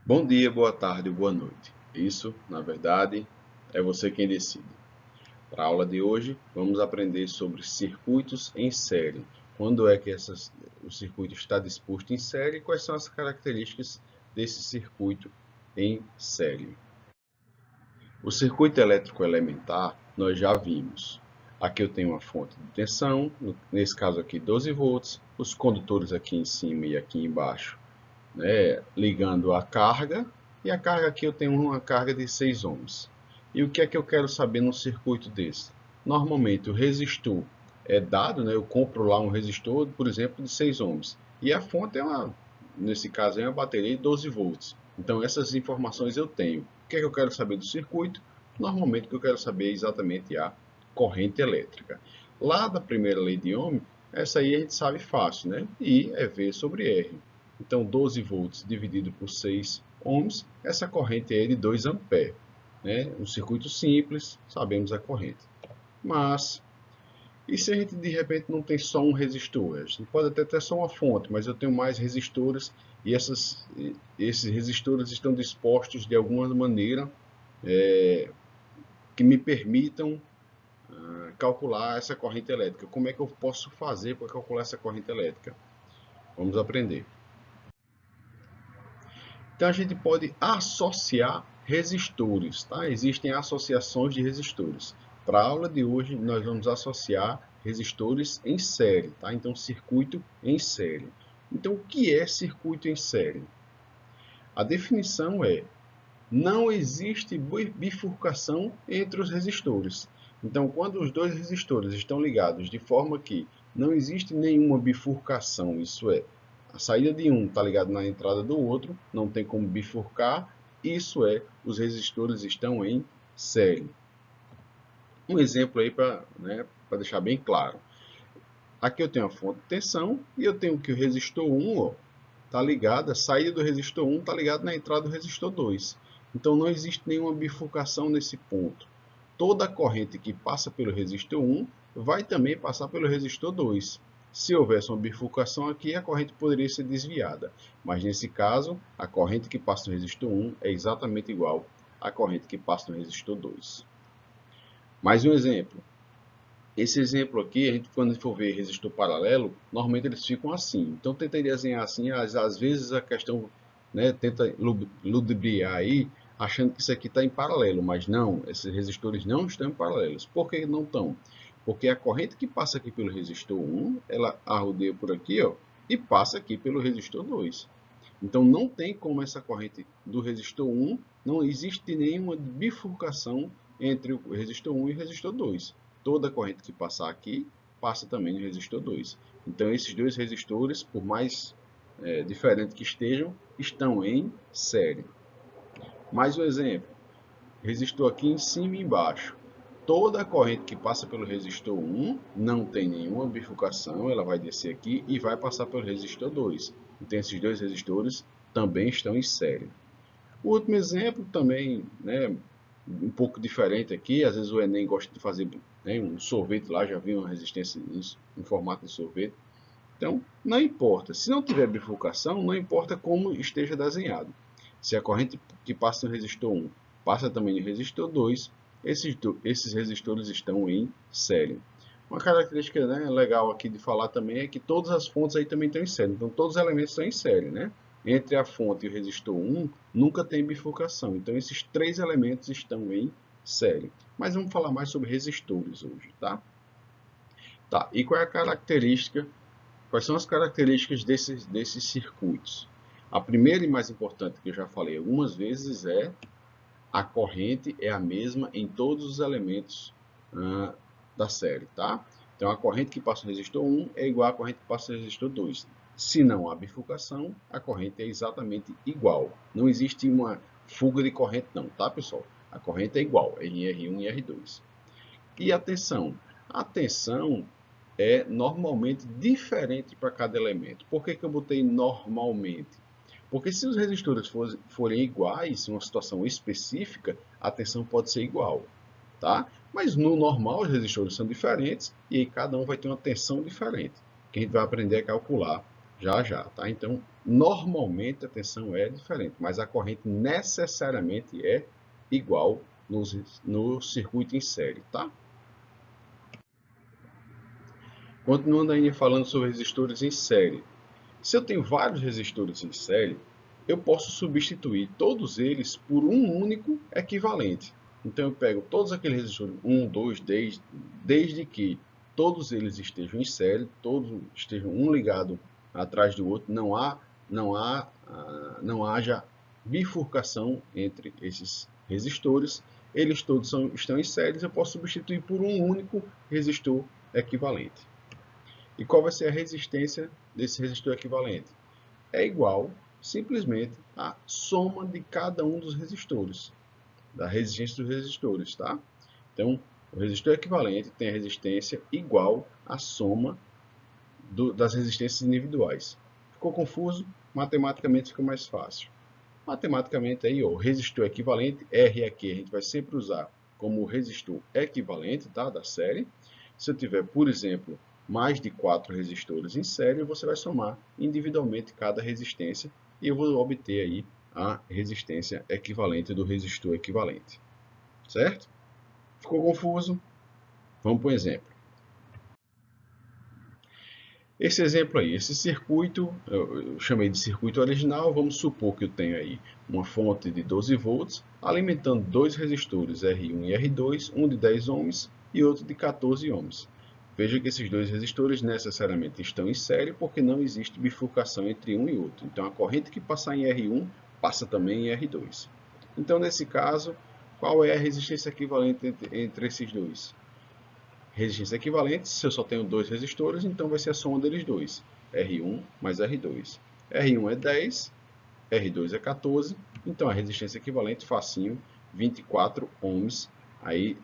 Bom dia, boa tarde ou boa noite. Isso, na verdade, é você quem decide. Para a aula de hoje, vamos aprender sobre circuitos em série. Quando é que o circuito está disposto em série e quais são as características desse circuito em série. O circuito elétrico elementar nós já vimos. Aqui eu tenho uma fonte de tensão, nesse caso aqui 12 volts, os condutores aqui em cima e aqui embaixo, né, ligando a carga, e a carga aqui eu tenho uma carga de 6 ohms. E o que é que eu quero saber num circuito desse? Normalmente o resistor é dado, né, eu compro lá um resistor, por exemplo, de 6 ohms, e a fonte nesse caso é uma bateria de 12 volts. Então essas informações eu tenho. O que é que eu quero saber do circuito? Normalmente o que eu quero saber é exatamente a corrente elétrica. Lá da primeira lei de Ohm, essa aí a gente sabe fácil, né? I é V sobre R. Então, 12 volts dividido por 6 ohms, essa corrente é de 2 amperes. Né? Um circuito simples, sabemos a corrente. Mas, e se a gente de repente não tem só um resistor? A gente pode até ter só uma fonte, mas eu tenho mais resistores e esses resistores estão dispostos de alguma maneira que me permitam calcular essa corrente elétrica. Como é que eu posso fazer para calcular essa corrente elétrica? Vamos aprender. Então a gente pode associar resistores, tá? Existem associações de resistores. Para a aula de hoje, nós vamos associar resistores em série, tá? Então, circuito em série. Então, o que é circuito em série? A definição é: não existe bifurcação entre os resistores. Então, quando os dois resistores estão ligados de forma que não existe nenhuma bifurcação, isso é, a saída de um está ligado na entrada do outro, não tem como bifurcar, isso é, os resistores estão em série. Um exemplo aí para deixar bem claro. Aqui eu tenho a fonte de tensão e eu tenho que o resistor 1 está ligado, a saída do resistor 1 está ligado na entrada do resistor 2. Então não existe nenhuma bifurcação nesse ponto. Toda a corrente que passa pelo resistor 1 vai também passar pelo resistor 2. Se houvesse uma bifurcação aqui, a corrente poderia ser desviada. Mas nesse caso, a corrente que passa no resistor 1 é exatamente igual à corrente que passa no resistor 2. Mais um exemplo. Esse exemplo aqui, a gente, quando for ver resistor paralelo, normalmente eles ficam assim. Então, tentei desenhar assim, às vezes a questão, né, tenta ludibriar aí, achando que isso aqui está em paralelo, mas não, esses resistores não estão em paralelos. Por que não estão? Porque a corrente que passa aqui pelo resistor 1, ela arrodeia por aqui, ó, e passa aqui pelo resistor 2. Então, não tem como essa corrente do resistor 1, não existe nenhuma bifurcação entre o resistor 1 e o resistor 2. Toda corrente que passar aqui, passa também no resistor 2. Então, esses dois resistores, por mais diferentes que estão em série. Mais um exemplo. Resistor aqui em cima e embaixo. Toda a corrente que passa pelo resistor 1 não tem nenhuma bifurcação, ela vai descer aqui e vai passar pelo resistor 2. Então, esses dois resistores também estão em série. O último exemplo também, né, um pouco diferente aqui, às vezes o Enem gosta de fazer, né, um sorvete lá, já vi uma resistência em formato de sorvete. Então, não importa. Se não tiver bifurcação, não importa como esteja desenhado. Se a corrente que passa no resistor 1 passa também no resistor 2, esses resistores estão em série. Uma característica, né, legal aqui de falar também é que todas as fontes aí também estão em série. Então, todos os elementos estão em série, né? Entre a fonte e o resistor 1, nunca tem bifurcação. Então, esses três elementos estão em série. Mas vamos falar mais sobre resistores hoje, tá? Tá, e qual é a característica? Quais são as características desses circuitos? A primeira e mais importante que eu já falei algumas vezes é a corrente é a mesma em todos os elementos da série, tá? Então a corrente que passa no resistor 1 é igual à corrente que passa no resistor 2. Se não há bifurcação, a corrente é exatamente igual. Não existe uma fuga de corrente não, tá, pessoal? A corrente é igual em R1 e R2. E a tensão? A tensão é normalmente diferente para cada elemento. Por que eu botei normalmente? Porque se os resistores forem iguais, em uma situação específica, a tensão pode ser igual. Tá? Mas no normal os resistores são diferentes e aí cada um vai ter uma tensão diferente, que a gente vai aprender a calcular já, tá? Então, normalmente a tensão é diferente, mas a corrente necessariamente é igual no circuito em série, tá? Continuando ainda falando sobre resistores em série. Se eu tenho vários resistores em série, eu posso substituir todos eles por um único equivalente. Então eu pego todos aqueles resistores, 1, 2, desde que todos eles estejam em série, todos estejam um ligado atrás do outro, não haja bifurcação entre esses resistores, eles todos estão em séries, eu posso substituir por um único resistor equivalente. E qual vai ser a resistência desse resistor equivalente? É igual simplesmente à soma de cada um dos resistores, da resistência dos resistores, tá? Então, o resistor equivalente tem a resistência igual à soma das resistências individuais. Ficou confuso? Matematicamente fica mais fácil. Matematicamente aí, ó, o resistor equivalente, R aqui a gente vai sempre usar como resistor equivalente, tá, da série. Se eu tiver, por exemplo, mais de 4 resistores em série, você vai somar individualmente cada resistência e eu vou obter aí a resistência equivalente do resistor equivalente. Certo? Ficou confuso? Vamos para um exemplo. Esse exemplo aí, esse circuito, eu chamei de circuito original, vamos supor que eu tenho aí uma fonte de 12 volts alimentando dois resistores R1 e R2, um de 10 ohms e outro de 14 ohms. Veja que esses dois resistores necessariamente estão em série porque não existe bifurcação entre um e outro. Então a corrente que passar em R1 passa também em R2. Então nesse caso, qual é a resistência equivalente entre esses dois? Resistência equivalente, se eu só tenho dois resistores, então vai ser a soma deles dois, R1 mais R2. R1 é 10, R2 é 14, então a resistência equivalente, facinho, 24 ohms aí,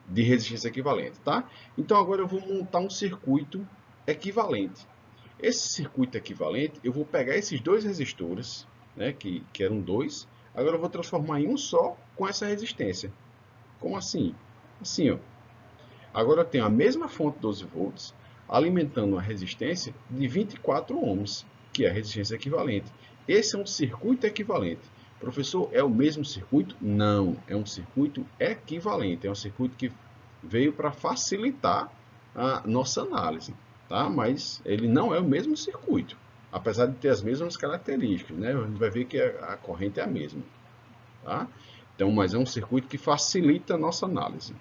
de resistência equivalente, tá? Então agora eu vou montar um circuito equivalente. Esse circuito equivalente, eu vou pegar esses dois resistores, né, que eram dois, agora eu vou transformar em um só com essa resistência. Como assim? Assim, ó. Agora eu tenho a mesma fonte 12 volts alimentando uma resistência de 24 ohms, que é a resistência equivalente. Esse é um circuito equivalente. Professor, é o mesmo circuito? Não, é um circuito equivalente. É um circuito que veio para facilitar a nossa análise, tá? Mas ele não é o mesmo circuito, apesar de ter as mesmas características, né? A gente vai ver que a corrente é a mesma, tá? Então, mas é um circuito que facilita a nossa análise.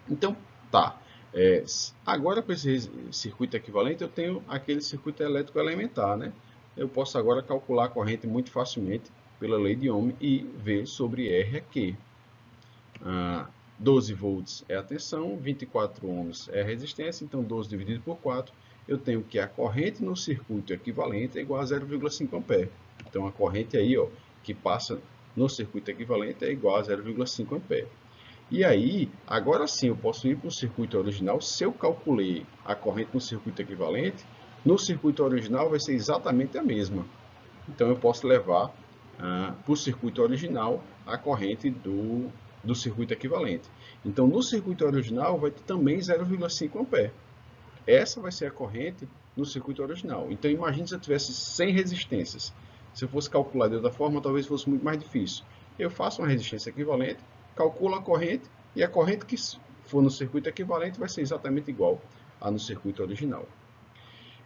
Então, tá. Agora, para esse circuito equivalente, eu tenho aquele circuito elétrico elementar, né? Eu posso agora calcular a corrente muito facilmente pela lei de Ohm e ver sobre R aqui. 12 volts é a tensão, 24 ohms é a resistência, então 12 dividido por 4, eu tenho que a corrente no circuito equivalente é igual a 0,5 ampere. Então, a corrente aí, ó, que passa no circuito equivalente é igual a 0,5 ampere. E aí, agora sim, eu posso ir para o circuito original. Se eu calculei a corrente no circuito equivalente, no circuito original vai ser exatamente a mesma. Então, eu posso levar para o circuito original a corrente do circuito equivalente. Então, no circuito original vai ter também 0,5 ampere. Essa vai ser a corrente no circuito original. Então, imagine se eu tivesse 100 resistências. Se eu fosse calcular de outra forma, talvez fosse muito mais difícil. Eu faço uma resistência equivalente, calculo a corrente, e a corrente que for no circuito equivalente vai ser exatamente igual à no circuito original.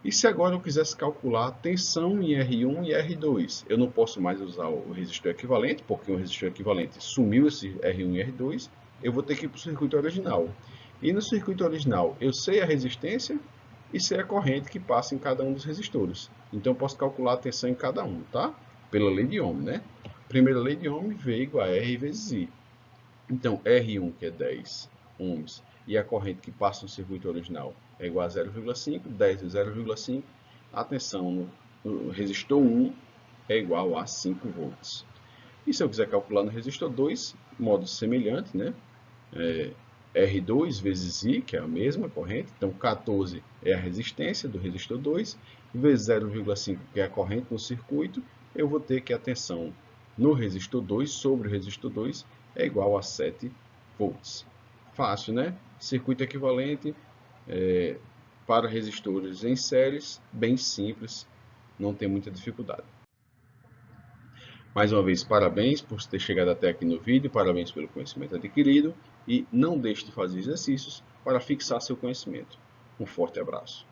E se agora eu quisesse calcular a tensão em R1 e R2? Eu não posso mais usar o resistor equivalente, porque o resistor equivalente sumiu esse R1 e R2. Eu vou ter que ir para o circuito original. E no circuito original, eu sei a resistência e sei a corrente que passa em cada um dos resistores. Então, eu posso calcular a tensão em cada um, tá? Pela lei de Ohm, né? Primeira lei de Ohm, V igual a R vezes I. Então, R1, que é 10 ohms, e a corrente que passa no circuito original é igual a 0,5, 10 vezes 0,5, a tensão no resistor 1 é igual a 5 volts. E se eu quiser calcular no resistor 2, modo semelhante, né? R2 vezes I, que é a mesma corrente, então 14 é a resistência do resistor 2, vezes 0,5, que é a corrente no circuito, eu vou ter que a tensão no resistor 2 sobre o resistor 2 é igual a 7 volts. Fácil, né? Circuito equivalente, para resistores em séries, bem simples, não tem muita dificuldade. Mais uma vez, parabéns por ter chegado até aqui no vídeo, parabéns pelo conhecimento adquirido e não deixe de fazer exercícios para fixar seu conhecimento. Um forte abraço.